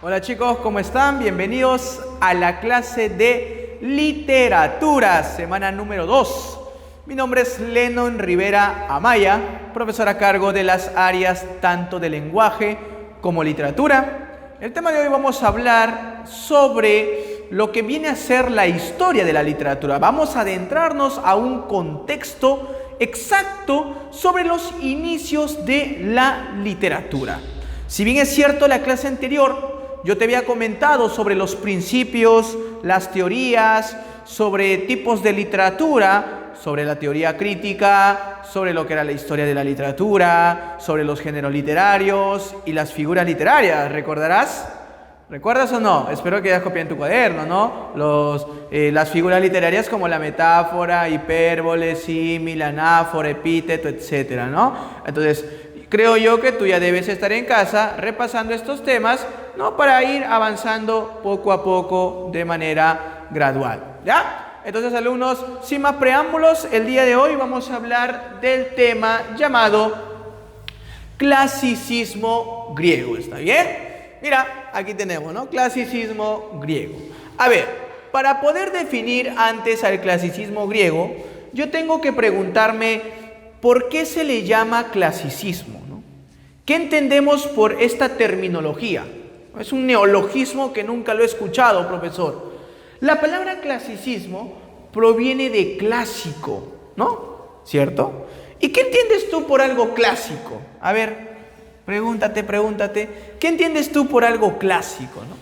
Hola chicos, ¿cómo están? Bienvenidos a la clase de literatura, semana número 2. Mi nombre es Lennon Rivera Amaya, profesor a cargo de las áreas tanto de lenguaje como literatura. El tema de hoy vamos a hablar sobre lo que viene a ser la historia de la literatura. Vamos a adentrarnos a un contexto exacto sobre los inicios de la literatura. Si bien es cierto, la clase anterior yo te había comentado sobre los principios, las teorías, sobre tipos de literatura, sobre la teoría crítica, sobre lo que era la historia de la literatura, sobre los géneros literarios y las figuras literarias. ¿Recordarás? ¿Recuerdas o no? Espero que hayas copiado en tu cuaderno, ¿no? Las figuras literarias como la metáfora, hipérbole, símil, anáfora, epíteto, etcétera, ¿no? Entonces, creo yo que tú ya debes estar en casa repasando estos temas, ¿no? Para ir avanzando poco a poco de manera gradual, ¿ya? Entonces, alumnos, sin más preámbulos, el día de hoy vamos a hablar del tema llamado clasicismo griego, ¿está bien? Mira, aquí tenemos, ¿no? Clasicismo griego. A ver, para poder definir antes al clasicismo griego, yo tengo que preguntarme ¿por qué se le llama clasicismo, ¿no? ¿Qué entendemos por esta terminología? Es un neologismo que nunca lo he escuchado, profesor. La palabra clasicismo proviene de clásico, ¿no? ¿Cierto? ¿Y qué entiendes tú por algo clásico? A ver, pregúntate, ¿qué entiendes tú por algo clásico, no?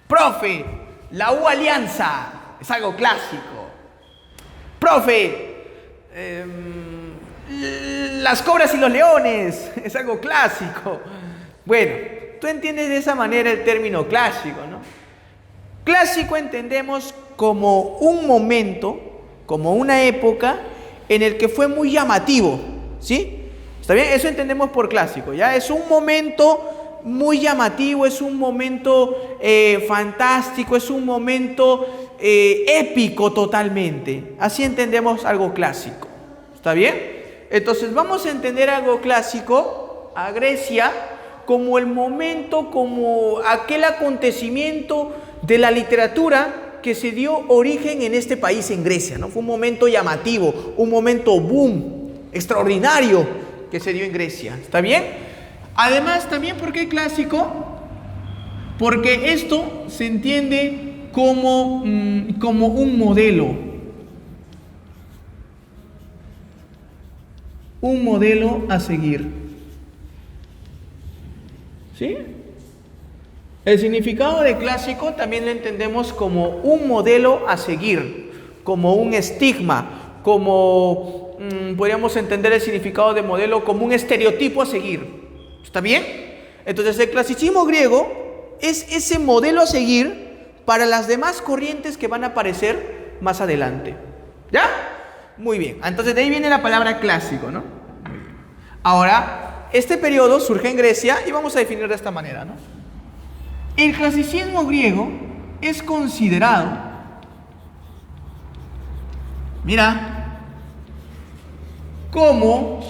Profe, la U Alianza es algo clásico. Profe, las cobras y los leones es algo clásico. Bueno, tú entiendes de esa manera el término clásico, ¿no? Clásico entendemos como un momento, como una época en el que fue muy llamativo, ¿sí? ¿Está bien? Eso entendemos por clásico, ¿ya? Es un momento muy llamativo, es un momento fantástico, es un momento épico totalmente. Así entendemos algo clásico, ¿está bien? Entonces vamos a entender algo clásico a Grecia como el momento, como aquel acontecimiento de la literatura que se dio origen en este país, en Grecia, ¿no? Fue un momento llamativo, un momento boom, extraordinario que se dio en Grecia, ¿está bien? Además, también, ¿por qué clásico? Porque esto se entiende como un modelo. Un modelo a seguir. ¿Sí? El significado de clásico también lo entendemos como un modelo a seguir, como un estigma, como podríamos entender el significado de modelo como un estereotipo a seguir. ¿Está bien? Entonces el clasicismo griego es ese modelo a seguir para las demás corrientes que van a aparecer más adelante. ¿Ya? Muy bien. Entonces de ahí viene la palabra clásico, ¿no? Muy bien. Ahora, este periodo surge en Grecia y vamos a definir de esta manera, ¿no? El clasicismo griego es considerado, mira, como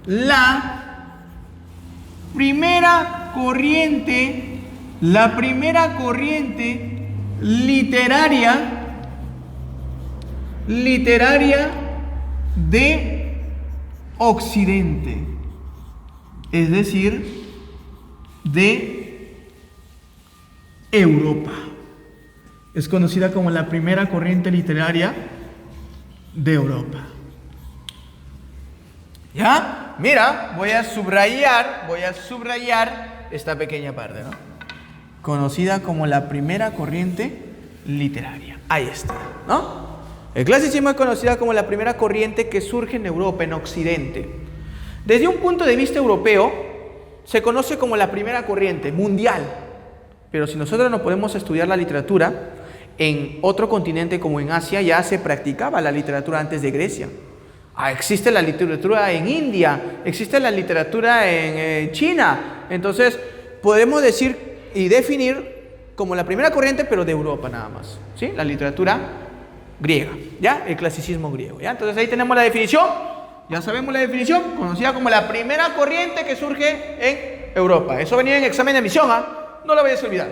la primera corriente literaria de Occidente, es decir, de Europa. Es conocida como la primera corriente literaria de Europa. ¿Ya? Mira, voy a subrayar esta pequeña parte, ¿no? Conocida como la primera corriente literaria. Ahí está, ¿no? El clasicismo es conocida como la primera corriente que surge en Europa, en Occidente. Desde un punto de vista europeo, se conoce como la primera corriente mundial. Pero si nosotros no podemos estudiar la literatura, en otro continente como en Asia ya se practicaba la literatura antes de Grecia. Existe la literatura en India, existe la literatura en China. Entonces, podemos decir y definir como la primera corriente, pero de Europa nada más, ¿sí? La literatura griega, ¿ya? El clasicismo griego, ¿ya? Entonces, ahí tenemos la definición. Ya sabemos la definición, conocida como la primera corriente que surge en Europa. Eso venía en examen de admisión, ¿ah? No lo vayas a olvidar.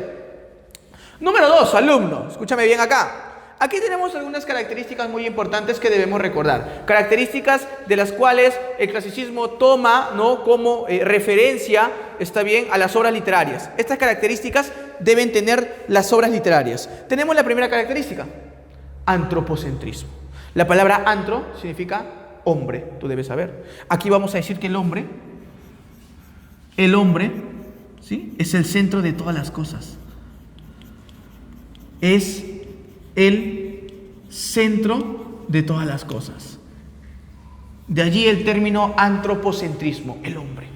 Número 2, alumno. Escúchame bien acá. Aquí tenemos algunas características muy importantes que debemos recordar. Características de las cuales el clasicismo toma, ¿no?, como referencia, está bien, a las obras literarias. Estas características deben tener las obras literarias. Tenemos la primera característica, antropocentrismo. La palabra antro significa hombre, tú debes saber. Aquí vamos a decir que el hombre, ¿sí?, es el centro de todas las cosas. Es el centro de todas las cosas. De allí el término antropocentrismo, el hombre.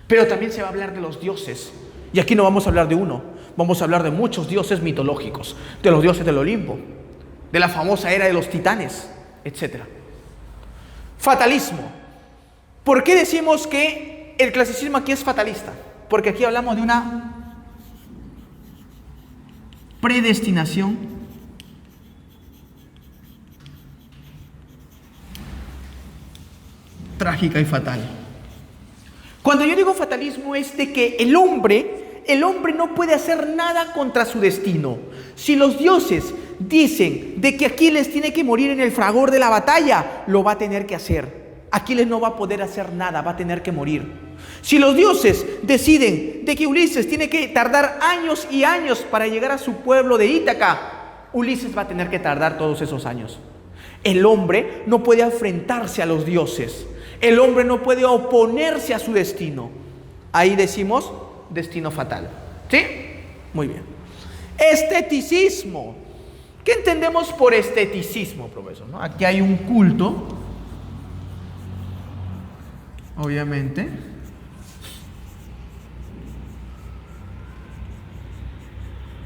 Pero también se va a hablar de los dioses. Y aquí no vamos a hablar de uno, vamos a hablar de muchos dioses mitológicos, de los dioses del Olimpo, de la famosa era de los titanes, etc. Fatalismo. ¿Por qué decimos que el clasicismo aquí es fatalista? Porque aquí hablamos de una predestinación trágica y fatal. Cuando yo digo fatalismo es de que el hombre no puede hacer nada contra su destino. Si los dioses dicen de que Aquiles tiene que morir en el fragor de la batalla, lo va a tener que hacer. Aquiles no va a poder hacer nada, va a tener que morir. Si los dioses deciden de que Ulises tiene que tardar años y años para llegar a su pueblo de Ítaca, Ulises va a tener que tardar todos esos años. El hombre no puede enfrentarse a los dioses. El hombre no puede oponerse a su destino. Ahí decimos destino fatal. ¿Sí? Muy bien. Esteticismo. ¿Qué entendemos por esteticismo, profesor? ¿No? Aquí hay un culto, obviamente.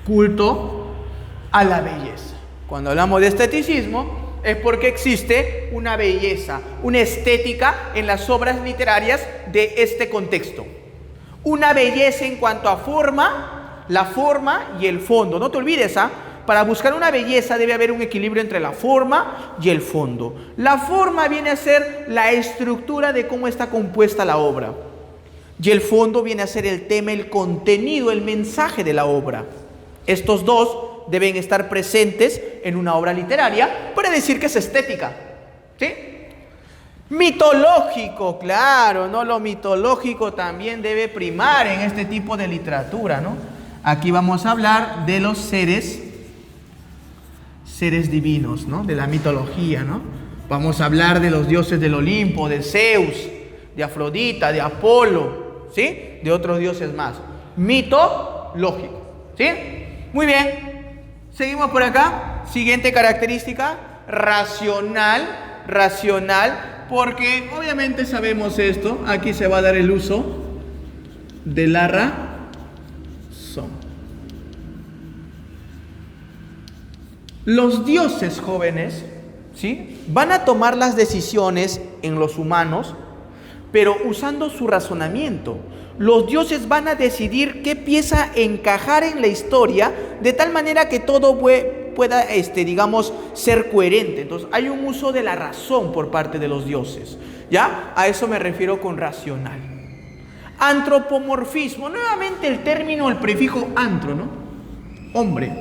Culto a la belleza. Cuando hablamos de esteticismo, es porque existe una belleza, una estética en las obras literarias de este contexto. Una belleza en cuanto a forma, la forma y el fondo. No te olvides, para buscar una belleza debe haber un equilibrio entre la forma y el fondo. La forma viene a ser la estructura de cómo está compuesta la obra. Y el fondo viene a ser el tema, el contenido, el mensaje de la obra. Estos dos deben estar presentes en una obra literaria para decir que es estética. ¿Sí? Mitológico, claro, ¿no? Lo mitológico también debe primar en este tipo de literatura, ¿no? Aquí vamos a hablar de los seres divinos, ¿no? De la mitología, ¿no? Vamos a hablar de los dioses del Olimpo, de Zeus, de Afrodita, de Apolo, ¿sí? De otros dioses más. Mitológico, ¿sí? Muy bien. Seguimos por acá. Siguiente característica, racional, porque obviamente sabemos esto. Aquí se va a dar el uso de la razón. Los dioses, jóvenes, ¿sí?, van a tomar las decisiones en los humanos, pero usando su razonamiento. Los dioses van a decidir qué pieza encajar en la historia de tal manera que todo pueda, digamos, ser coherente. Entonces, hay un uso de la razón por parte de los dioses. ¿Ya? A eso me refiero con racional. Antropomorfismo. Nuevamente el término, el prefijo antro, ¿no? Hombre.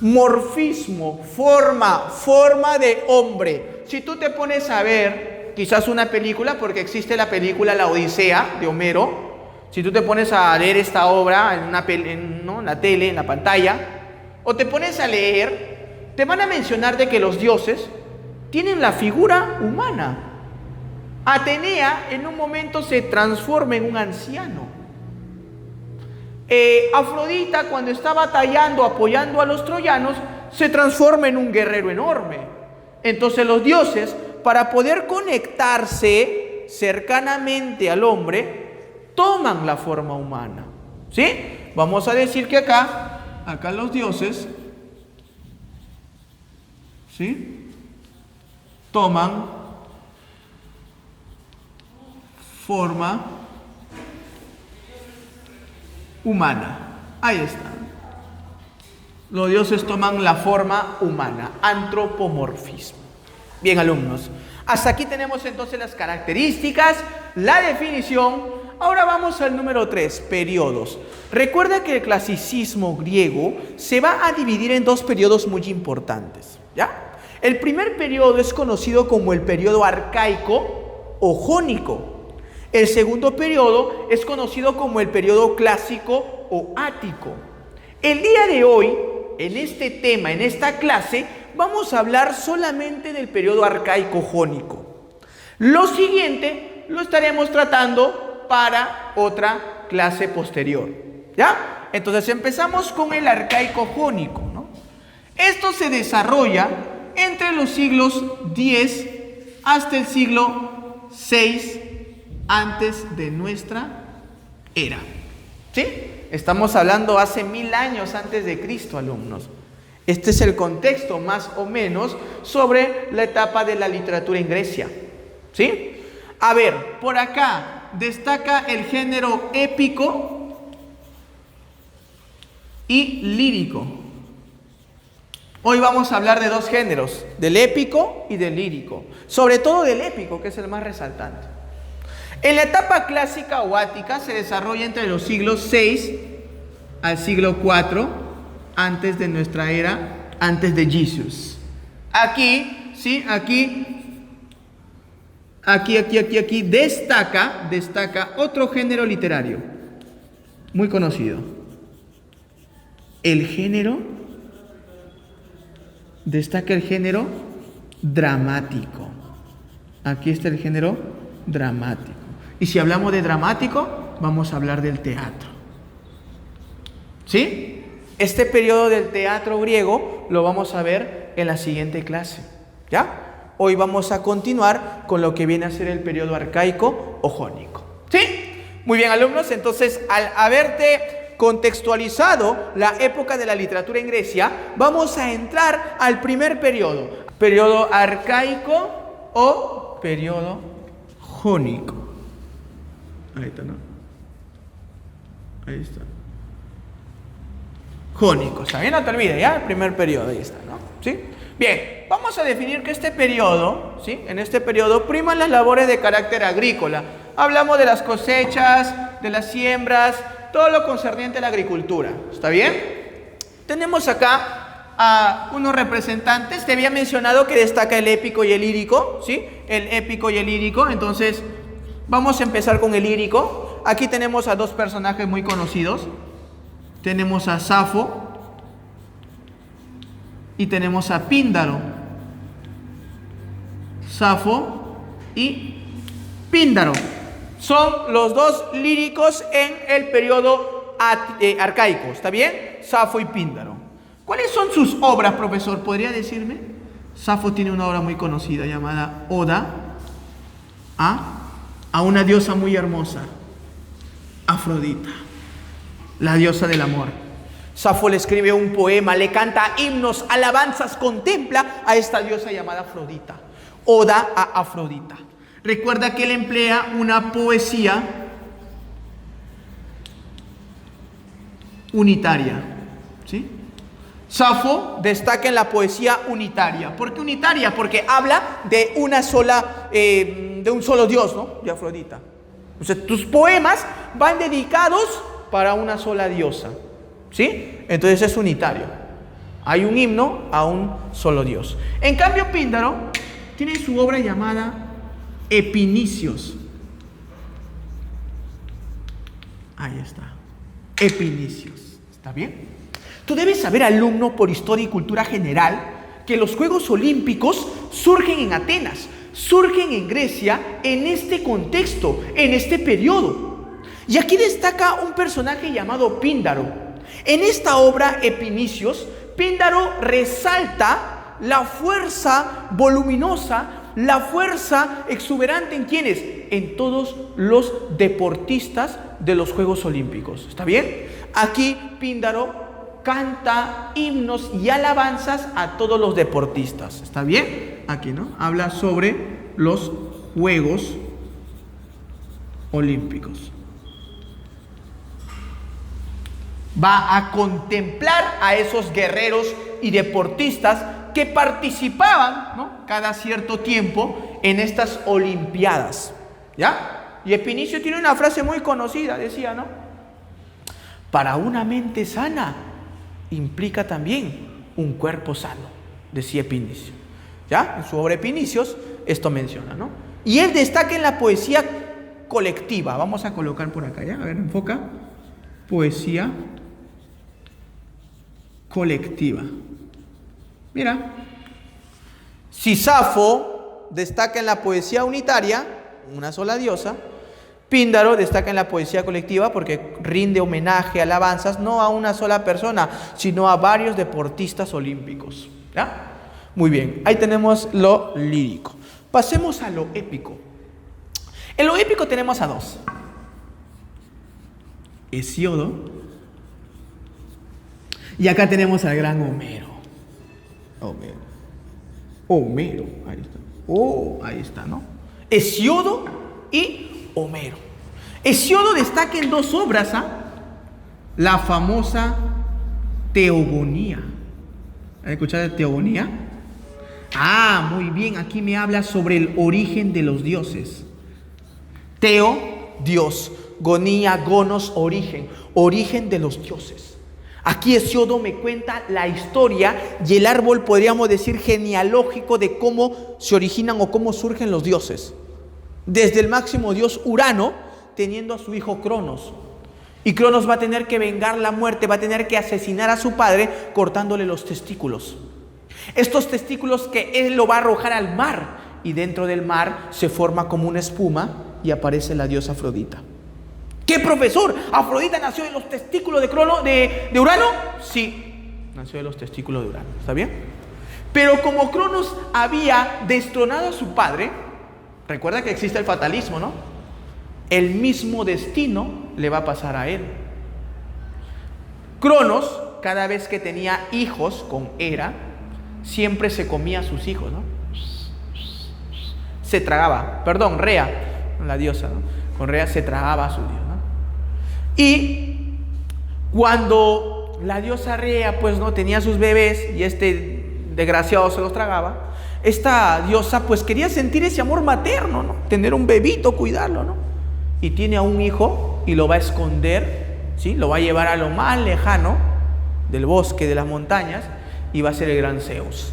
Morfismo, forma de hombre. Si tú te pones a ver quizás una película, porque existe la película La Odisea de Homero. Si tú te pones a leer esta obra en la tele, en la pantalla, o te pones a leer, te van a mencionar de que los dioses tienen la figura humana. Atenea en un momento se transforma en un anciano. Afrodita, cuando está batallando, apoyando a los troyanos, se transforma en un guerrero enorme. Entonces los dioses, para poder conectarse cercanamente al hombre, toman la forma humana. ¿Sí? Vamos a decir que acá los dioses, ¿sí?, toman forma humana. Ahí está. Los dioses toman la forma humana, antropomorfismo. Bien, alumnos, hasta aquí tenemos entonces las características, la definición. Ahora vamos al número 3, periodos. Recuerda que el clasicismo griego se va a dividir en dos periodos muy importantes, ¿ya? El primer periodo es conocido como el periodo arcaico o jónico. El segundo periodo es conocido como el periodo clásico o ático. El día de hoy, en este tema, en esta clase, vamos a hablar solamente del periodo arcaico jónico. Lo siguiente lo estaremos tratando para otra clase posterior, ¿ya? Entonces empezamos con el arcaico jónico, ¿no? Esto se desarrolla entre los siglos X hasta el siglo VI antes de nuestra era, ¿sí? Estamos hablando hace 1000 años antes de Cristo, alumnos. Este es el contexto más o menos sobre la etapa de la literatura en Grecia, ¿sí? A ver, por acá destaca el género épico y lírico. Hoy vamos a hablar de dos géneros, del épico y del lírico. Sobre todo del épico, que es el más resaltante. En la etapa clásica o ática se desarrolla entre los siglos VI al siglo IV antes de nuestra era, antes de Jesús. Aquí, ¿sí? Aquí destaca otro género literario muy conocido. Destaca el género dramático. Aquí está el género dramático. Y si hablamos de dramático, vamos a hablar del teatro, ¿sí? Este periodo del teatro griego lo vamos a ver en la siguiente clase, ¿ya? Hoy vamos a continuar con lo que viene a ser el periodo arcaico o jónico, ¿sí? Muy bien, alumnos, entonces al haberte contextualizado la época de la literatura en Grecia, vamos a entrar al primer periodo, periodo arcaico o periodo jónico. Ahí está, ¿no? Ahí está. Jónico, ¿está bien? No te olvides, ¿ya? El primer periodo, ahí está, ¿no? ¿Sí? Bien, vamos a definir que este periodo, ¿sí? En este periodo priman las labores de carácter agrícola. Hablamos de las cosechas, de las siembras, todo lo concerniente a la agricultura, ¿está bien? Tenemos acá a unos representantes. Te había mencionado que destaca el épico y el lírico, ¿sí? El épico y el lírico. Entonces, vamos a empezar con el lírico. Aquí tenemos a dos personajes muy conocidos. Tenemos a Safo y tenemos a Píndaro. Safo y Píndaro son los dos líricos en el periodo arcaico, ¿está bien? Safo y Píndaro. ¿Cuáles son sus obras, profesor? ¿Podría decirme? Safo tiene una obra muy conocida llamada Oda a una diosa muy hermosa, Afrodita, la diosa del amor. Safo le escribe un poema, le canta himnos, alabanzas, contempla a esta diosa llamada Afrodita. Oda a Afrodita. Recuerda que él emplea una poesía unitaria, ¿sí? Safo destaca en la poesía unitaria. ¿Por qué unitaria? Porque habla de una sola, de un solo dios, ¿no? De Afrodita. O sea, tus poemas van dedicados para una sola diosa, ¿sí? Entonces es unitario. Hay un himno a un solo dios. En cambio, Píndaro tiene su obra llamada Epinicios. Ahí está. Epinicios. ¿Está bien? Tú debes saber, alumno, por historia y cultura general, que los Juegos Olímpicos surgen en Atenas, surgen en Grecia, en este contexto, en este periodo. Y aquí destaca un personaje llamado Píndaro. En esta obra, Epinicios, Píndaro resalta la fuerza voluminosa, la fuerza exuberante ¿en quiénes? En todos los deportistas de los Juegos Olímpicos. ¿Está bien? Aquí Píndaro canta himnos y alabanzas a todos los deportistas. ¿Está bien? Aquí, ¿no? Habla sobre los Juegos Olímpicos. Va a contemplar a esos guerreros y deportistas que participaban, ¿no?, cada cierto tiempo en estas olimpiadas, ¿ya? Y Epinicio tiene una frase muy conocida, decía, ¿no? Para una mente sana implica también un cuerpo sano, decía Epinicio. ¿Ya? En su obra Epinicios esto menciona, ¿no? Y él destaca en la poesía colectiva. Vamos a colocar por acá, ¿ya? A ver, enfoca. Poesía colectiva. Mira. Sisafo destaca en la poesía unitaria, una sola diosa. Píndaro destaca en la poesía colectiva porque rinde homenaje, alabanzas, no a una sola persona, sino a varios deportistas olímpicos. ¿Ya? Muy bien, ahí tenemos lo lírico. Pasemos a lo épico. En lo épico tenemos a dos. Hesíodo. Y acá tenemos al gran Homero. Homero, ahí está. Ahí está, ¿no? Hesíodo y Homero. Hesíodo destaca en dos obras, la famosa Teogonía. ¿Has escuchado de Teogonía? Muy bien, aquí me habla sobre el origen de los dioses. Teo, Dios. Gonía, gonos, origen. Origen de los dioses. Aquí Hesíodo me cuenta la historia y el árbol, podríamos decir, genealógico de cómo se originan o cómo surgen los dioses. Desde el máximo dios Urano, teniendo a su hijo Cronos. Y Cronos va a tener que vengar la muerte, va a tener que asesinar a su padre cortándole los testículos. Estos testículos que él lo va a arrojar al mar. Y dentro del mar se forma como una espuma y aparece la diosa Afrodita. ¿Qué, profesor? ¿Afrodita nació de los testículos de Urano? Sí, nació de los testículos de Urano. ¿Está bien? Pero como Cronos había destronado a su padre, recuerda que existe el fatalismo, ¿no? El mismo destino le va a pasar a él. Cronos, cada vez que tenía hijos con Hera, siempre se comía a sus hijos, ¿no? Se tragaba, Rea, la diosa, ¿no? Con Rea se tragaba a su dios, ¿no? Y cuando la diosa Rea, pues no tenía sus bebés y este desgraciado se los tragaba, esta diosa pues quería sentir ese amor materno, ¿no? Tener un bebito, cuidarlo, ¿no? Y tiene a un hijo y lo va a esconder, ¿sí? Lo va a llevar a lo más lejano del bosque, de las montañas, y va a ser el gran Zeus.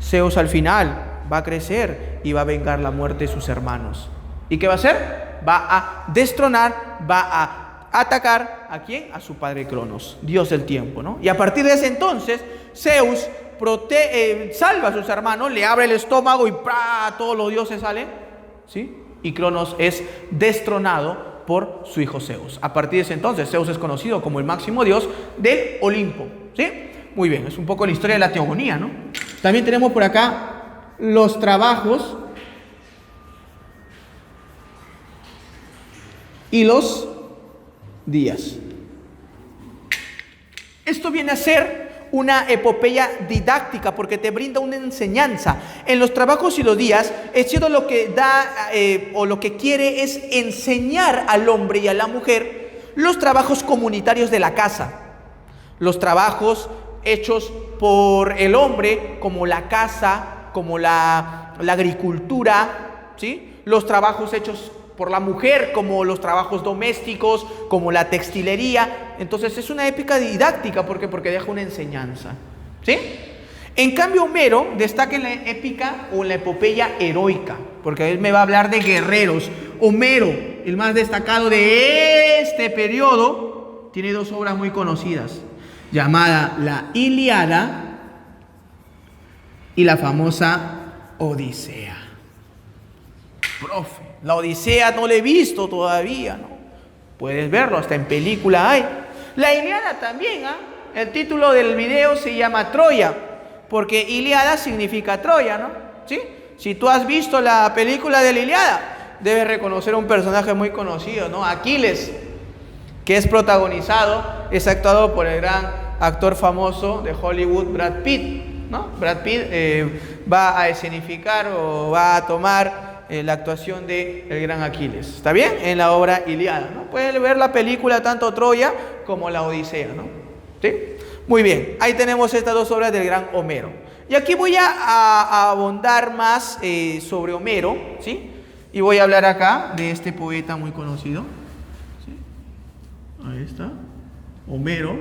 Zeus al final va a crecer y va a vengar la muerte de sus hermanos. ¿Y qué va a hacer? Va a destronar, va a atacar ¿a quién? A su padre Cronos, dios del tiempo, ¿no? Y a partir de ese entonces, Zeus salva a sus hermanos, le abre el estómago y ¡prá! Todos los dioses salen, ¿sí? Y Cronos es destronado por su hijo Zeus. A partir de ese entonces, Zeus es conocido como el máximo dios del Olimpo, ¿sí? Muy bien, es un poco la historia de la teogonía, ¿no? También tenemos por acá los trabajos y los días. Esto viene a ser una epopeya didáctica porque te brinda una enseñanza. En los trabajos y los días, Hesíodo lo que da o lo que quiere es enseñar al hombre y a la mujer los trabajos comunitarios de la casa, los trabajos hechos por el hombre, como la casa, como la agricultura, ¿sí? Los trabajos hechos por la mujer, como los trabajos domésticos, como la textilería. Entonces es una épica didáctica, ¿por qué? Porque deja una enseñanza, ¿sí? En cambio, Homero destaca en la épica o en la epopeya heroica, porque él me va a hablar de guerreros. Homero, el más destacado de este periodo, tiene dos obras muy conocidas, llamada la Ilíada y la famosa Odisea. Profe, la Odisea no la he visto todavía, ¿no? Puedes verlo, hasta en película hay. La Ilíada también, El título del video se llama Troya, porque Ilíada significa Troya, ¿no? ¿Sí? Si tú has visto la película de la Ilíada, debes reconocer a un personaje muy conocido, ¿no? Aquiles, que es actuado por el gran actor famoso de Hollywood, Brad Pitt, ¿no? Brad Pitt va a escenificar o va a tomar la actuación de el gran Aquiles, ¿está bien? En la obra Ilíada, ¿no? Pueden ver la película tanto Troya como la Odisea, ¿no? ¿Sí? Muy bien, ahí tenemos estas dos obras del gran Homero. Y aquí voy a abundar más sobre Homero, ¿sí? Y voy a hablar acá de este poeta muy conocido. ¿Sí? Ahí está. Homero.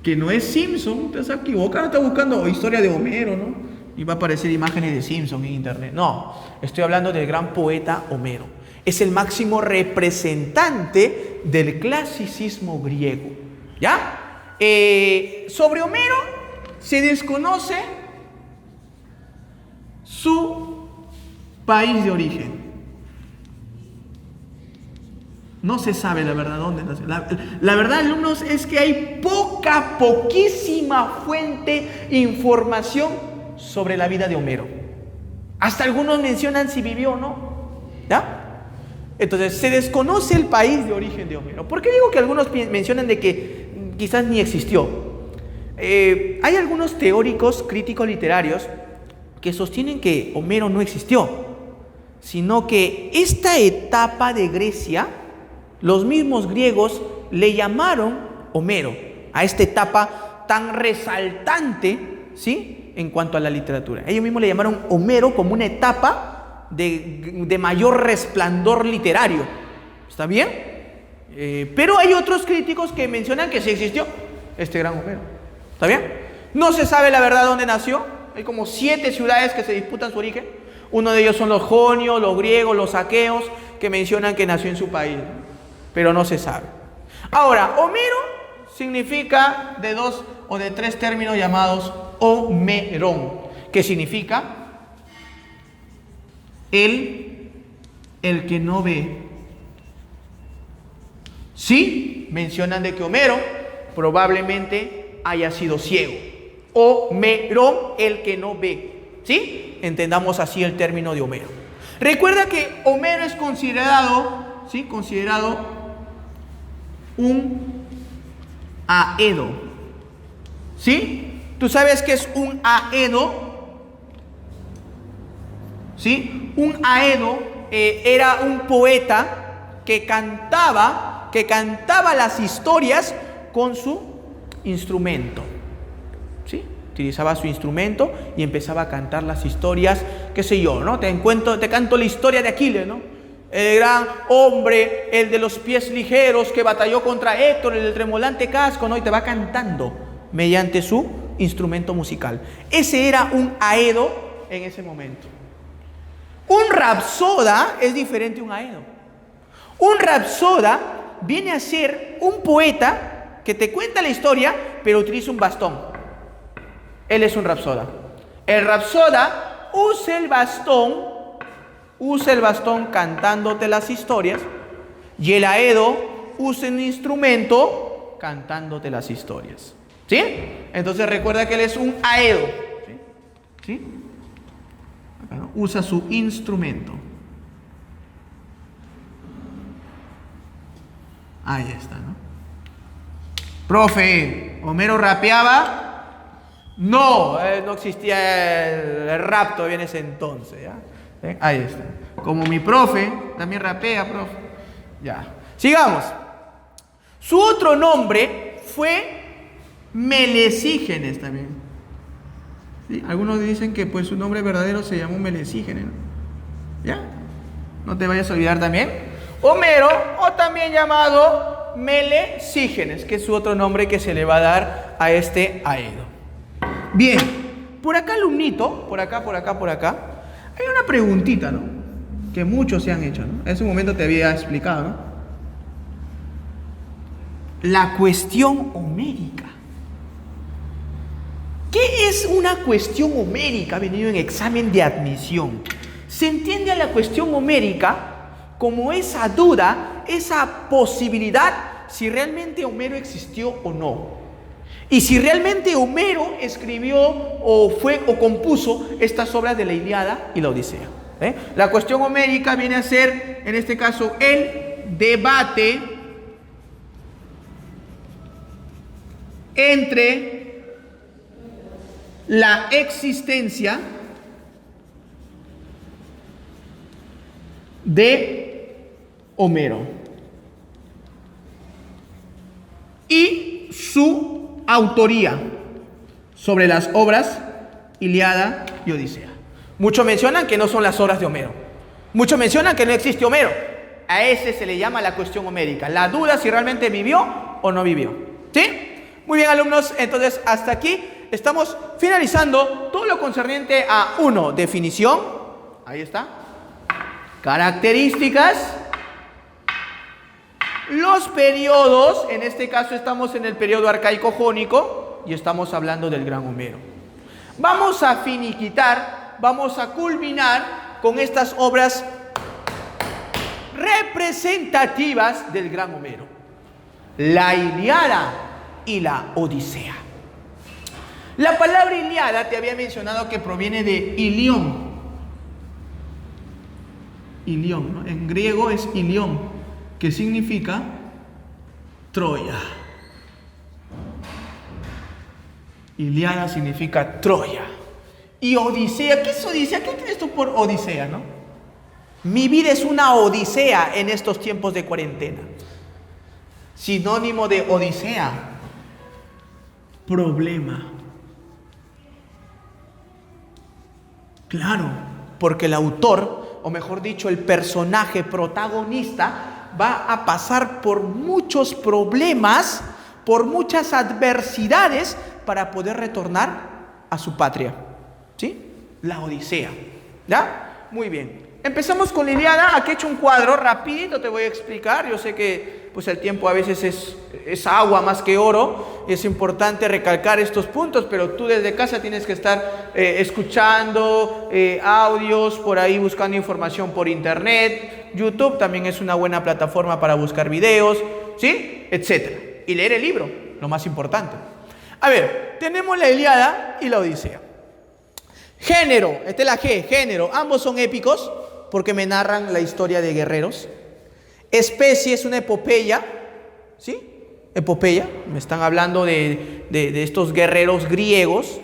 Que no es Simpson. Te has equivocado. Está buscando historia de Homero, ¿no? Y va a aparecer imágenes de Simpson en internet. No. Estoy hablando del gran poeta Homero. Es el máximo representante del clasicismo griego. ¿Ya? Sobre Homero se desconoce su país de origen. No se sabe la verdad dónde nació. La verdad, alumnos, es que hay poquísima fuente, información sobre la vida de Homero. Hasta algunos mencionan si vivió o no. ¿Ya? Entonces, se desconoce el país de origen de Homero. ¿Por qué digo que algunos mencionan de que quizás ni existió? Hay algunos teóricos críticos literarios que sostienen que Homero no existió, sino que esta etapa de Grecia, los mismos griegos le llamaron Homero, a esta etapa tan resaltante, ¿sí?, en cuanto a la literatura. Ellos mismos le llamaron Homero como una etapa de mayor resplandor literario. ¿Está bien? Pero hay otros críticos que mencionan que sí existió este gran Homero. ¿Está bien? No se sabe la verdad dónde nació. Hay como 7 ciudades que se disputan su origen. Uno de ellos son los jonios, los griegos, los aqueos, que mencionan que nació en su país, pero no se sabe. Ahora, Homero significa de 2 o de 3 términos llamados Homerón, que significa el que no ve. Sí, mencionan de que Homero probablemente haya sido ciego. Homerón, el que no ve. ¿Sí? Entendamos así el término de Homero. Recuerda que Homero es considerado, ¿sí?, considerado un aedo. ¿Sí? ¿Tú sabes qué es un aedo? ¿Sí? Un aedo era un poeta que cantaba las historias con su instrumento. ¿Sí? Utilizaba su instrumento y empezaba a cantar las historias, qué sé yo, ¿no? Te canto la historia de Aquiles, ¿no? El gran hombre, el de los pies ligeros que batalló contra Héctor, el del tremolante casco, ¿no? Y te va cantando mediante su instrumento musical. Ese era un aedo en ese momento. Un rapsoda es diferente a un aedo. Un rapsoda viene a ser un poeta que te cuenta la historia, pero utiliza un bastón. Él es un rapsoda. El rapsoda usa el bastón cantándote las historias, y el aedo usa un instrumento cantándote las historias. ¿Sí? Entonces recuerda que él es un aedo. ¿Sí? ¿Sí? Acá, ¿no? Usa su instrumento. Ahí está, ¿no? Profe, ¿Homero rapeaba? No, no existía el rap todavía en ese entonces, ¿ya? ¿Sí? Ahí está. Como mi profe también rapea, profe. Ya. Sigamos. Su otro nombre fue Melesígenes también. ¿Sí? Algunos dicen que pues su nombre verdadero se llamó Melesígenes, ¿no? ¿Ya? No te vayas a olvidar también. Homero, o también llamado Melesígenes, que es su otro nombre que se le va a dar a este aedo. Bien, por acá, alumnito, por acá, hay una preguntita, ¿no?, que muchos se han hecho, ¿no? En ese momento te había explicado, ¿no? La cuestión homérica. ¿Qué es una cuestión homérica? Ha venido en examen de admisión. Se entiende a la cuestión homérica como esa duda, esa posibilidad si realmente Homero existió o no. Y si realmente Homero escribió o compuso estas obras de la Ilíada y la Odisea. La cuestión homérica viene a ser, en este caso, el debate entre la existencia de Homero y su autoría sobre las obras Ilíada y Odisea. Muchos mencionan que no son las obras de Homero. Muchos mencionan que no existe Homero. A ese se le llama la cuestión homérica. La duda si realmente vivió o no vivió. ¿Sí? Muy bien, alumnos. Entonces, hasta aquí estamos finalizando todo lo concerniente a 1. Definición. Ahí está. Características. Los periodos. En este caso estamos en el periodo arcaico jónico y estamos hablando del gran Homero. Vamos a finiquitar, vamos a culminar con estas obras representativas del gran Homero: la Ilíada y la Odisea. La palabra Ilíada te había mencionado que proviene de Ilión. Ilión, ¿no? En griego es Ilión, que significa Troya. Ilíada significa Troya. Y Odisea, ¿qué es Odisea? ¿Qué tienes tú por Odisea, no? Mi vida es una odisea en estos tiempos de cuarentena. Sinónimo de odisea: problema. Claro, porque el autor, o mejor dicho, el personaje protagonista, va a pasar por muchos problemas, por muchas adversidades para poder retornar a su patria. ¿Sí? La Odisea. ¿Ya? Muy bien. Empezamos con la Ilíada. Aquí he hecho un cuadro rapidito, te voy a explicar. Yo sé que pues el tiempo a veces es agua más que oro. Es importante recalcar estos puntos, pero tú desde casa tienes que estar escuchando audios, por ahí buscando información por internet. YouTube también es una buena plataforma para buscar videos, ¿sí? Etcétera. Y leer el libro, lo más importante. A ver, tenemos la Ilíada y la Odisea. Género, esta es la G, género. Ambos son épicos porque me narran la historia de guerreros. Especie es una epopeya, ¿sí? Epopeya, me están hablando de estos guerreros griegos.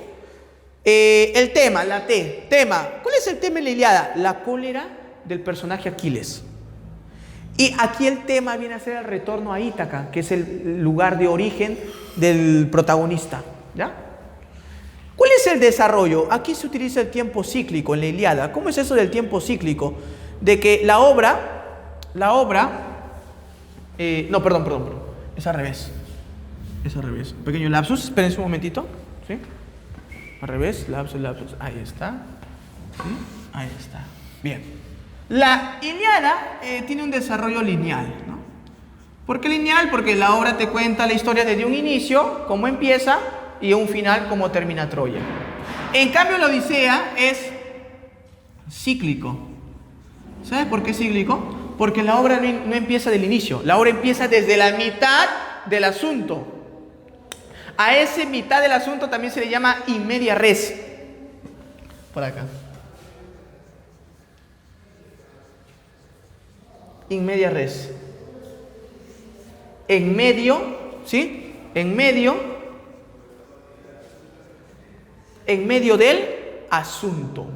El tema, la T, tema. ¿Cuál es el tema en la Ilíada? La cólera del personaje Aquiles. Y aquí el tema viene a ser el retorno a Ítaca, que es el lugar de origen del protagonista. ¿Ya? ¿Cuál es el desarrollo? Aquí se utiliza el tiempo cíclico en la Ilíada. ¿Cómo es eso del tiempo cíclico? De que la obra, perdón, es al revés. Es al revés. Un pequeño lapsus, espérense un momentito. ¿Sí? Al revés, lapsus. Ahí está. ¿Sí? Ahí está. Bien. La Ilíada tiene un desarrollo lineal, ¿no? ¿Por qué lineal? Porque la obra te cuenta la historia desde un inicio, cómo empieza, y un final, cómo termina Troya. En cambio, la Odisea es cíclico. ¿Sabes por qué cíclico? Porque la obra no empieza del inicio, la obra empieza desde la mitad del asunto. A ese mitad del asunto también se le llama in media res. Por acá. In media res. En medio, ¿sí? En medio del asunto.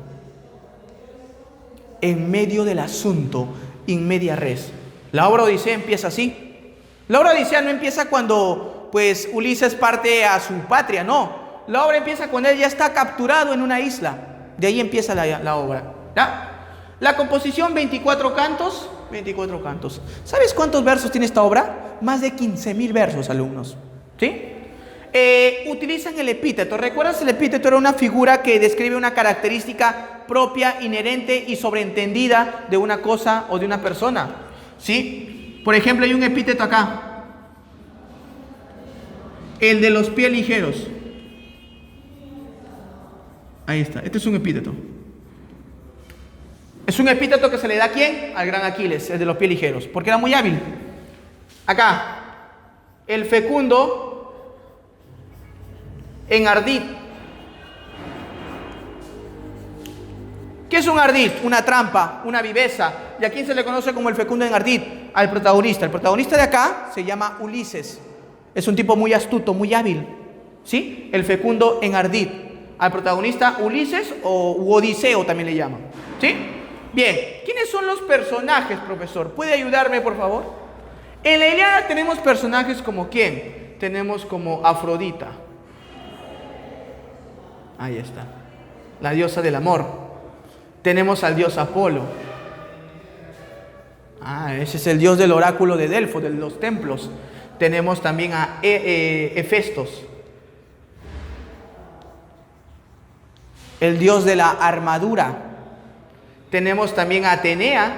En medio del asunto, in media res. La obra Odisea empieza así. La obra Odisea no empieza cuando pues Ulises parte a su patria, no. La obra empieza cuando él ya está capturado en una isla. De ahí empieza la obra. ¿Ya? La composición, 24 cantos. 24 cantos. ¿Sabes cuántos versos tiene esta obra? Más de 15.000 versos, alumnos. ¿Sí? Utilizan el epíteto. ¿Recuerdas? El epíteto era una figura que describe una característica propia, inherente y sobreentendida de una cosa o de una persona. ¿Sí? Por ejemplo, hay un epíteto acá. El de los pies ligeros. Ahí está. Este es un epíteto. Es un epíteto que se le da ¿a quién? Al gran Aquiles, el de los pies ligeros, porque era muy hábil. Acá, el fecundo en ardid. ¿Qué es un ardid? Una trampa, una viveza. ¿Y a quién se le conoce como el fecundo en ardid? Al protagonista. El protagonista de acá se llama Ulises. Es un tipo muy astuto, muy hábil. ¿Sí? El fecundo en ardid. Al protagonista Ulises u Odiseo también le llaman. ¿Sí? Bien, ¿quiénes son los personajes, profesor? ¿Puede ayudarme, por favor? En la Ilíada tenemos personajes como ¿quién? Tenemos como Afrodita. Ahí está. La diosa del amor. Tenemos al dios Apolo. Ese es el dios del oráculo de Delfos, de los templos. Tenemos también a Hefestos, el dios de la armadura. Tenemos también a Atenea,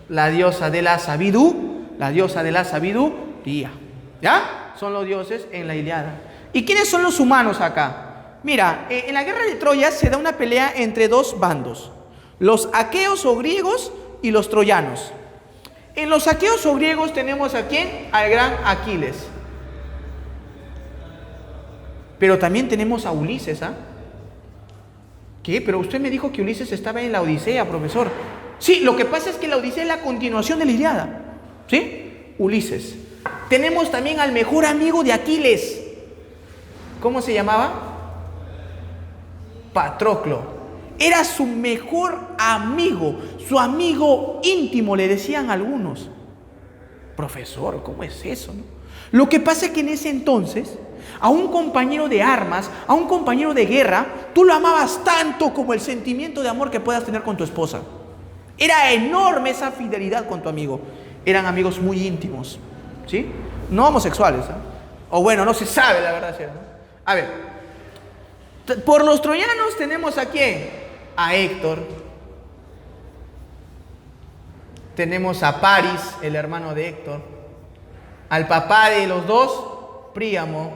la diosa de la sabiduría. ¿Ya? Son los dioses en la Ilíada. ¿Y quiénes son los humanos acá? Mira, en la guerra de Troya se da una pelea entre dos bandos: los aqueos o griegos y los troyanos. En los aqueos o griegos tenemos ¿a quién? Al gran Aquiles. Pero también tenemos a Ulises, ¿ah? ¿Qué? Pero usted me dijo que Ulises estaba en la Odisea, profesor. Sí, lo que pasa es que la Odisea es la continuación de la Ilíada. ¿Sí? Ulises. Tenemos también al mejor amigo de Aquiles. ¿Cómo se llamaba? Patroclo. Era su mejor amigo, su amigo íntimo, le decían algunos. Profesor, ¿cómo es eso, no? Lo que pasa es que en ese entonces, a un compañero de armas, a un compañero de guerra, tú lo amabas tanto como el sentimiento de amor que puedas tener con tu esposa. Era enorme esa fidelidad con tu amigo. Eran amigos muy íntimos, ¿sí? No homosexuales, ¿eh? O bueno, no se sabe la verdad, ¿no? A ver, por los troyanos tenemos ¿a quién? A Héctor. Tenemos a Paris, el hermano de Héctor. Al papá de los dos, Príamo,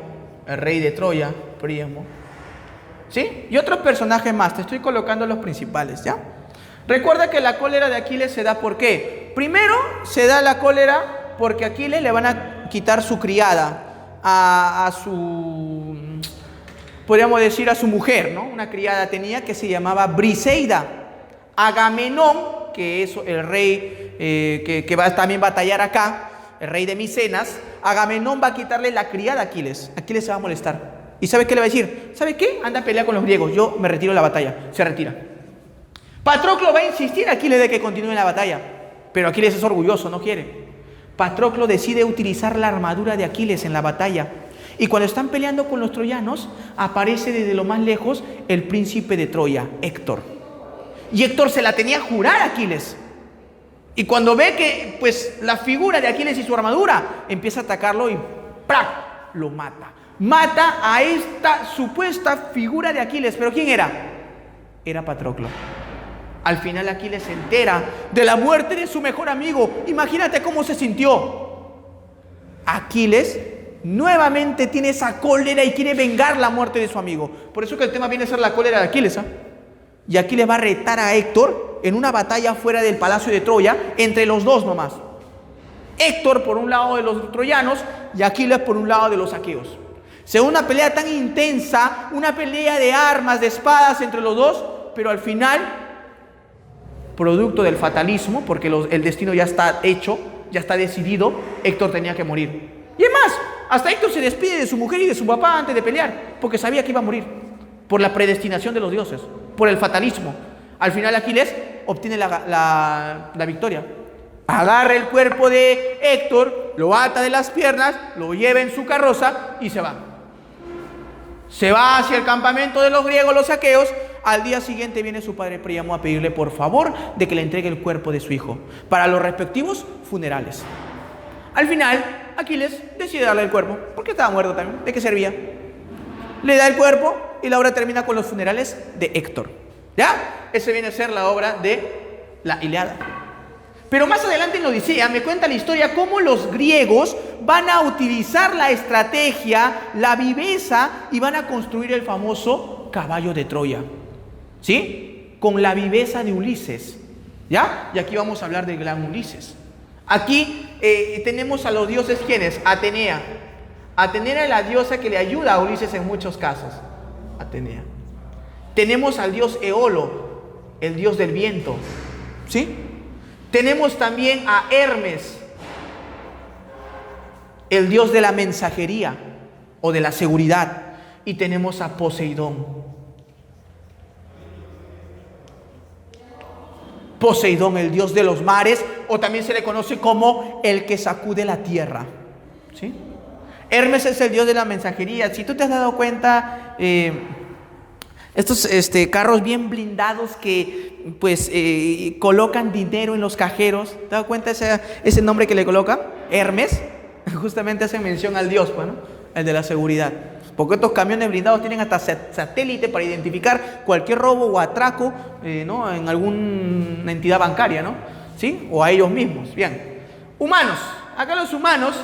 el rey de Troya, Príamo. ¿Sí? Y otros personajes más, te estoy colocando los principales, ¿ya? Recuerda que la cólera de Aquiles se da ¿por qué? Primero se da la cólera porque a Aquiles le van a quitar su criada a su, podríamos decir, a su mujer, ¿no? Una criada tenía que se llamaba Briseida. Agamenón, que es el rey que va a también batallar acá, el rey de Micenas, Agamenón va a quitarle la criada a Aquiles. Aquiles se va a molestar. ¿Y sabe qué le va a decir? ¿Sabe qué? Anda a pelear con los griegos, yo me retiro de la batalla. Se retira. Patroclo va a insistir a Aquiles de que continúe la batalla, pero Aquiles es orgulloso, no quiere. Patroclo decide utilizar la armadura de Aquiles en la batalla. Y cuando están peleando con los troyanos, aparece desde lo más lejos el príncipe de Troya, Héctor. Y Héctor se la tenía a jurar a Aquiles. Y cuando ve que pues la figura de Aquiles y su armadura, empieza a atacarlo y ¡prac! Lo mata. Mata a esta supuesta figura de Aquiles. ¿Pero quién era? Era Patroclo. Al final Aquiles se entera de la muerte de su mejor amigo. Imagínate cómo se sintió. Aquiles nuevamente tiene esa cólera y quiere vengar la muerte de su amigo. Por eso que el tema viene a ser la cólera de Aquiles, ¿eh? Y Aquiles va a retar a Héctor en una batalla fuera del palacio de Troya, entre los dos nomás. Héctor por un lado de los troyanos y Aquiles por un lado de los aqueos. Se da una pelea tan intensa, una pelea de armas, de espadas entre los dos, pero al final, producto del fatalismo, porque el destino ya está hecho, ya está decidido, Héctor tenía que morir. Y es más, hasta Héctor se despide de su mujer y de su papá antes de pelear, porque sabía que iba a morir, por la predestinación de los dioses, por el fatalismo. Al final Aquiles obtiene la victoria. Agarra el cuerpo de Héctor, lo ata de las piernas, lo lleva en su carroza y se va. Se va hacia el campamento de los griegos, los aqueos. Al día siguiente viene su padre Príamo a pedirle por favor de que le entregue el cuerpo de su hijo para los respectivos funerales. Al final, Aquiles decide darle el cuerpo, porque estaba muerto también. ¿De qué servía? Le da el cuerpo y la obra termina con los funerales de Héctor. ¿Ya? Ese viene a ser la obra de la Ilíada. Pero más adelante en la Odisea me cuenta la historia cómo los griegos van a utilizar la estrategia, la viveza y van a construir el famoso caballo de Troya. ¿Sí? Con la viveza de Ulises. ¿Ya? Y aquí vamos a hablar del gran Ulises. Aquí tenemos a los dioses, ¿quiénes? Atenea. Atenea es la diosa que le ayuda a Ulises en muchos casos. Atenea. Tenemos al dios Eolo, el dios del viento. ¿Sí? Tenemos también a Hermes, el dios de la mensajería o de la seguridad. Y tenemos a Poseidón. Poseidón, el dios de los mares, o también se le conoce como el que sacude la tierra. ¿Sí? Hermes es el dios de la mensajería. Si tú te has dado cuenta, Estos carros bien blindados que pues colocan dinero en los cajeros. ¿Te das dado cuenta ese nombre que le colocan? Hermes. Justamente hacen mención al dios, pues, ¿no? El de la seguridad. Porque estos camiones blindados tienen hasta satélite para identificar cualquier robo o atraco, ¿no? En alguna entidad bancaria, ¿no? ¿Sí? O a ellos mismos. Bien. Humanos. Acá los humanos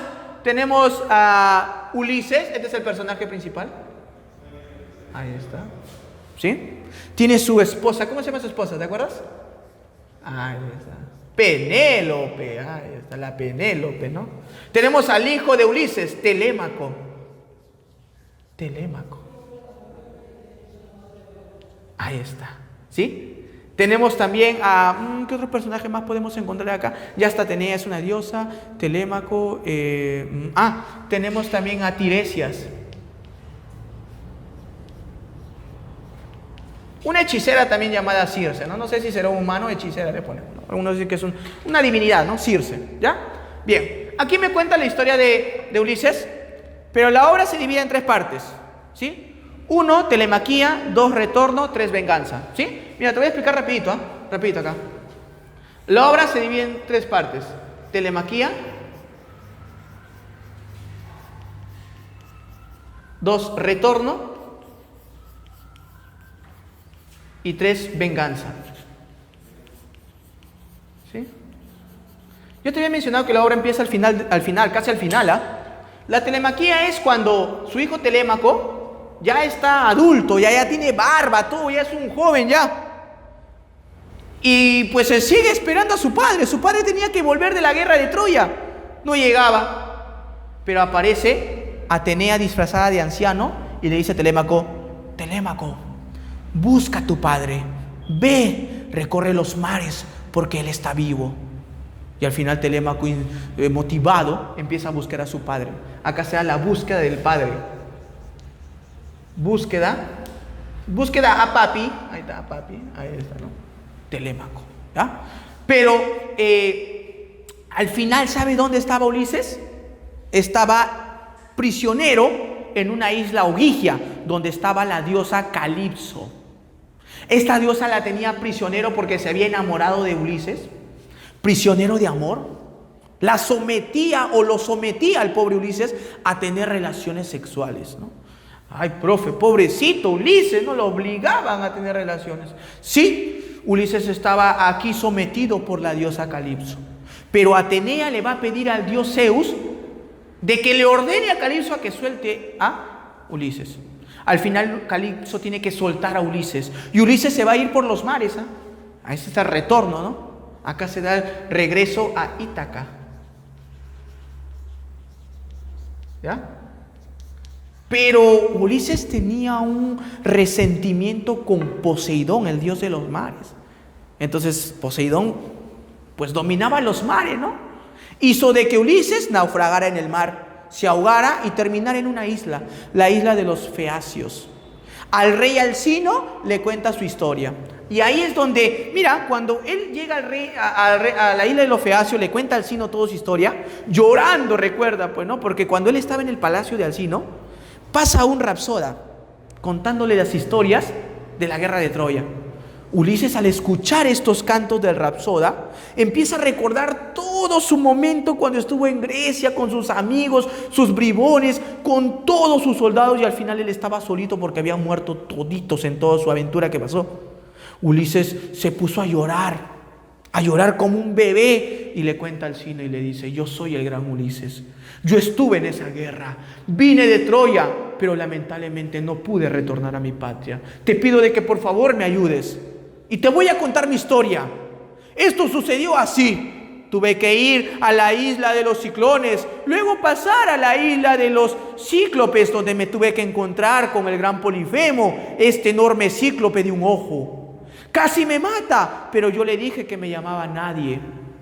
tenemos a Ulises. Este es el personaje principal. Ahí está. ¿Sí? Tiene su esposa. ¿Cómo se llama su esposa? ¿Te acuerdas? Ahí está. Penélope. Ahí está la Penélope, ¿no? Tenemos al hijo de Ulises, Telémaco. Telémaco. Ahí está. ¿Sí? Tenemos también a... ¿qué otro personaje más podemos encontrar acá? Ya está, Atenea es una diosa. Telémaco. Tenemos también a Tiresias. Una hechicera también llamada Circe, ¿no? No sé si será un humano o hechicera, le ponemos, ¿no? Algunos dicen que es una divinidad, ¿no? Circe, ¿ya? Bien, aquí me cuenta la historia de Ulises, pero la obra se divide en 3 partes, ¿sí? 1, telemaquía, 2, retorno, 3, venganza, ¿sí? Mira, te voy a explicar rapidito, rapidito acá. La obra se divide en 3 partes, telemaquía, 2, retorno, y 3, venganza. ¿Sí? Yo te había mencionado que la obra empieza al final, casi al final. La telemaquía es cuando su hijo Telémaco ya está adulto, ya tiene barba, todo, ya es un joven ya. Y pues se sigue esperando a su padre. Su padre tenía que volver de la guerra de Troya. No llegaba. Pero aparece Atenea disfrazada de anciano y le dice a Telémaco: Telémaco, busca a tu padre, ve, recorre los mares, porque él está vivo. Y al final Telémaco, motivado, empieza a buscar a su padre. Acá se da la búsqueda del padre. Búsqueda a papi. Ahí está, papi. Ahí está, ¿no? Telémaco, ¿ya? Pero al final, ¿sabe dónde estaba Ulises? Estaba prisionero en una isla Ogygia, donde estaba la diosa Calipso. Esta diosa la tenía prisionero porque se había enamorado de Ulises, prisionero de amor. La sometía o lo sometía al pobre Ulises a tener relaciones sexuales, ¿no? Ay, profe, pobrecito Ulises, no lo obligaban a tener relaciones. Sí, Ulises estaba aquí sometido por la diosa Calipso, pero Atenea le va a pedir al dios Zeus de que le ordene a Calipso a que suelte a Ulises. Al final Calipso tiene que soltar a Ulises y Ulises se va a ir por los mares. Ahí está el retorno, ¿no? Acá se da el regreso a Ítaca. ¿Ya? Pero Ulises tenía un resentimiento con Poseidón, el dios de los mares. Entonces Poseidón pues dominaba los mares, ¿no? Hizo de que Ulises naufragara en el mar, se ahogara y terminara en una isla, la isla de los Feacios. Al rey Alcino le cuenta su historia. Y ahí es donde, mira, cuando él llega a la isla de los Feacios, le cuenta a Alcino toda su historia, llorando, recuerda, pues, ¿no? Porque cuando él estaba en el palacio de Alcino, pasa un rapsoda contándole las historias de la guerra de Troya. Ulises, al escuchar estos cantos del rapsoda, empieza a recordar todo su momento cuando estuvo en Grecia con sus amigos, sus bribones, con todos sus soldados, y al final él estaba solito porque habían muerto toditos en toda su aventura que pasó. Ulises se puso a llorar como un bebé, y le cuenta al Alcino y le dice: yo soy el gran Ulises, yo estuve en esa guerra, vine de Troya, pero lamentablemente no pude retornar a mi patria. Te pido de que por favor me ayudes. Y te voy a contar mi historia. Esto sucedió así. Tuve que ir a la isla de los ciclones, luego pasar a la isla de los cíclopes, donde me tuve que encontrar con el gran Polifemo, este enorme cíclope de un ojo. Casi me mata, pero yo le dije que me llamaba nadie.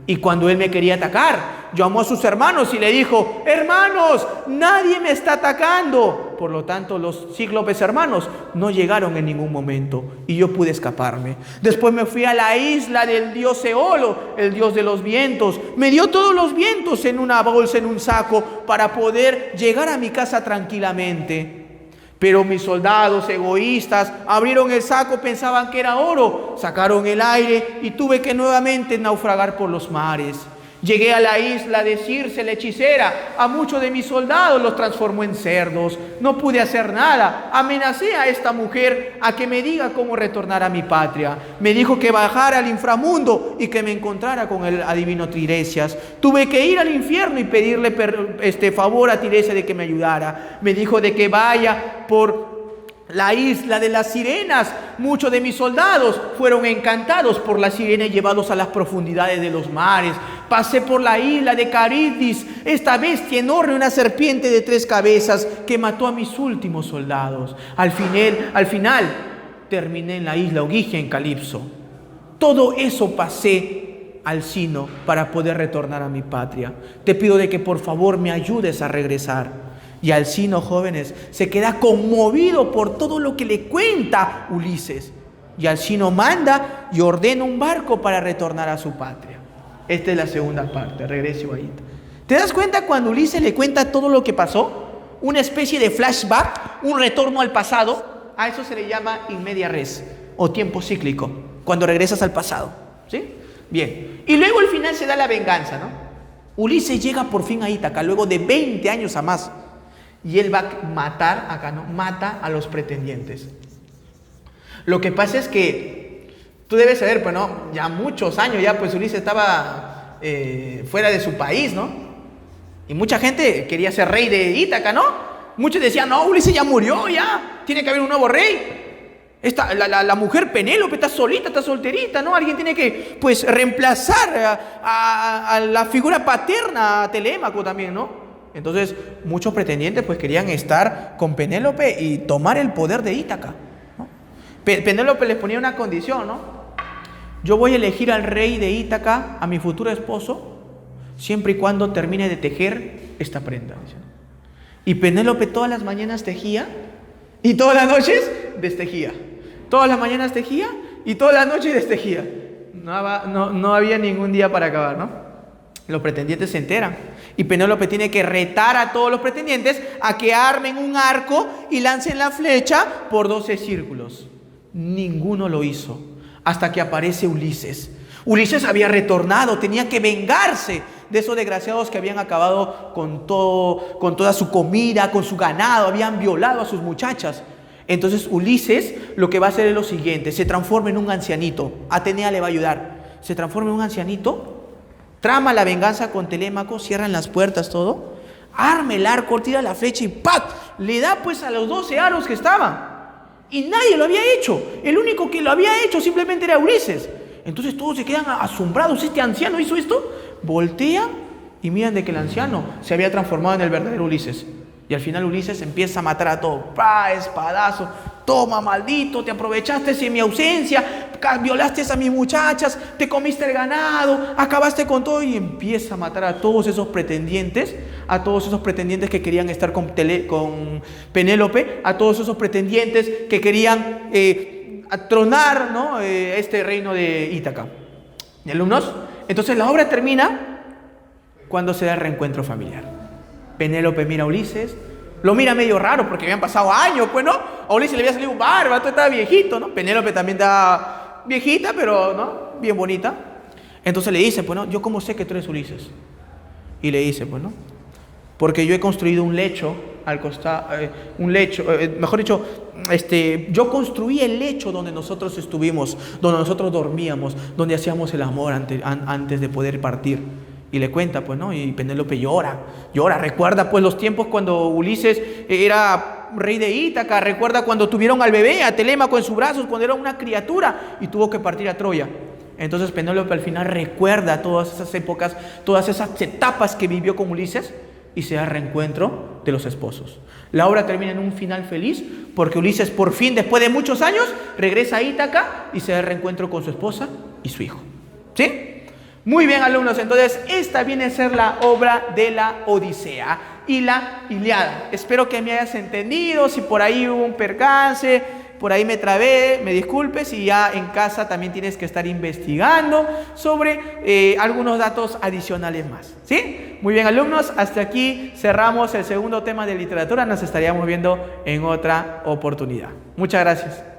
Y cuando él me quería atacar, llamó a sus hermanos y le dijo: hermanos, nadie me está atacando. Por lo tanto, los cíclopes hermanos no llegaron en ningún momento y yo pude escaparme. Después me fui a la isla del dios Eolo, el dios de los vientos. Me dio todos los vientos en una bolsa, en un saco, para poder llegar a mi casa tranquilamente. Pero mis soldados egoístas abrieron el saco, pensaban que era oro, sacaron el aire y tuve que nuevamente naufragar por los mares. Llegué a la isla de Circe, la hechicera. A muchos de mis soldados los transformó en cerdos. No pude hacer nada. Amenacé a esta mujer a que me diga cómo retornar a mi patria. Me dijo que bajara al inframundo y que me encontrara con el adivino Tiresias. Tuve que ir al infierno y pedirle favor a Tiresias de que me ayudara. Me dijo de que vaya por la isla de las sirenas. Muchos de mis soldados fueron encantados por las sirenas, llevados a las profundidades de los mares. Pasé por la isla de Caridis, esta bestia enorme, una serpiente de 3 cabezas que mató a mis últimos soldados. Al final terminé en la isla Ogygia, en Calipso. Todo eso pasé Alcino para poder retornar a mi patria. Te pido de que por favor me ayudes a regresar. Y Alcino, jóvenes, se queda conmovido por todo lo que le cuenta Ulises. Y Alcino manda y ordena un barco para retornar a su patria. Esta es la segunda parte, regreso ahí. ¿Te das cuenta cuando Ulises le cuenta todo lo que pasó? Una especie de flashback, un retorno al pasado. A eso se le llama in media res o tiempo cíclico, cuando regresas al pasado. ¿Sí? Bien. Y luego al final se da la venganza, ¿no? Ulises llega por fin a Ítaca, luego de 20 años a más. Y él va a mata a los pretendientes. Lo que pasa es que tú debes saber, pues no, ya muchos años ya pues Ulises estaba fuera de su país, ¿no? Y mucha gente quería ser rey de Ítaca, ¿no? Muchos decían, no, Ulises ya murió, ya, tiene que haber un nuevo rey. La mujer Penélope está solita, está solterita, ¿no? Alguien tiene que, pues, reemplazar a la figura paterna, a Telémaco también, ¿no? Entonces, muchos pretendientes pues querían estar con Penélope y tomar el poder de Ítaca, ¿no? Penélope les ponía una condición, ¿no? Yo voy a elegir al rey de Ítaca, a mi futuro esposo, siempre y cuando termine de tejer esta prenda. Y Penélope todas las mañanas tejía y todas las noches destejía. Todas las mañanas tejía y todas las noches destejía. No había ningún día para acabar, ¿no? Los pretendientes se enteran y Penélope tiene que retar a todos los pretendientes a que armen un arco y lancen la flecha por 12 círculos. Ninguno lo hizo hasta que aparece Ulises. Ulises había retornado, tenía que vengarse de esos desgraciados que habían acabado con toda su comida, con su ganado, habían violado a sus muchachas. Entonces Ulises lo que va a hacer es lo siguiente: se transforma en un ancianito. Atenea le va a ayudar. Se transforma en un ancianito. Trama la venganza con Telémaco, cierran las puertas, todo. Arma el arco, tira la flecha y ¡pac! Le da pues a los 12 aros que estaban. Y nadie lo había hecho. El único que lo había hecho simplemente era Ulises. Entonces todos se quedan asombrados. ¿Este anciano hizo esto? Voltea y miran de que el anciano se había transformado en el verdadero Ulises. Y al final Ulises empieza a matar a todos. ¡Pah! Espadazo. Toma, maldito, te aprovechaste de mi ausencia, violaste a mis muchachas, te comiste el ganado, acabaste con todo. Y empieza a matar a todos esos pretendientes, que querían estar con Penélope, a todos esos pretendientes que querían tronar, ¿no? Este reino de Ítaca. ¿Y alumnos? Entonces la obra termina cuando se da el reencuentro familiar. Penélope mira a Ulises. Lo mira medio raro porque habían pasado años, pues, ¿no? A Ulises le había salido un barba, todo estaba viejito, ¿no? Penélope también estaba viejita, pero, ¿no? Bien bonita. Entonces le dice, pues, ¿no? Yo cómo sé que tú eres Ulises. Y le dice, pues, ¿no? Porque yo he construido un lecho al costado, yo construí el lecho donde nosotros estuvimos, donde nosotros dormíamos, donde hacíamos el amor antes de poder partir. Y le cuenta, pues, ¿no? Y Penélope llora, recuerda, pues, los tiempos cuando Ulises era rey de Ítaca, recuerda cuando tuvieron al bebé, a Telémaco en sus brazos, cuando era una criatura y tuvo que partir a Troya. Entonces Penélope al final recuerda todas esas épocas, todas esas etapas que vivió con Ulises y se da el reencuentro de los esposos. La obra termina en un final feliz porque Ulises por fin, después de muchos años, regresa a Ítaca y se da el reencuentro con su esposa y su hijo. ¿Sí? Muy bien, alumnos, entonces esta viene a ser la obra de la Odisea y la Ilíada. Espero que me hayas entendido. Si por ahí hubo un percance, por ahí me trabé, me disculpes, y ya en casa también tienes que estar investigando sobre algunos datos adicionales más, ¿sí? Muy bien, alumnos, hasta aquí cerramos el segundo tema de literatura. Nos estaríamos viendo en otra oportunidad. Muchas gracias.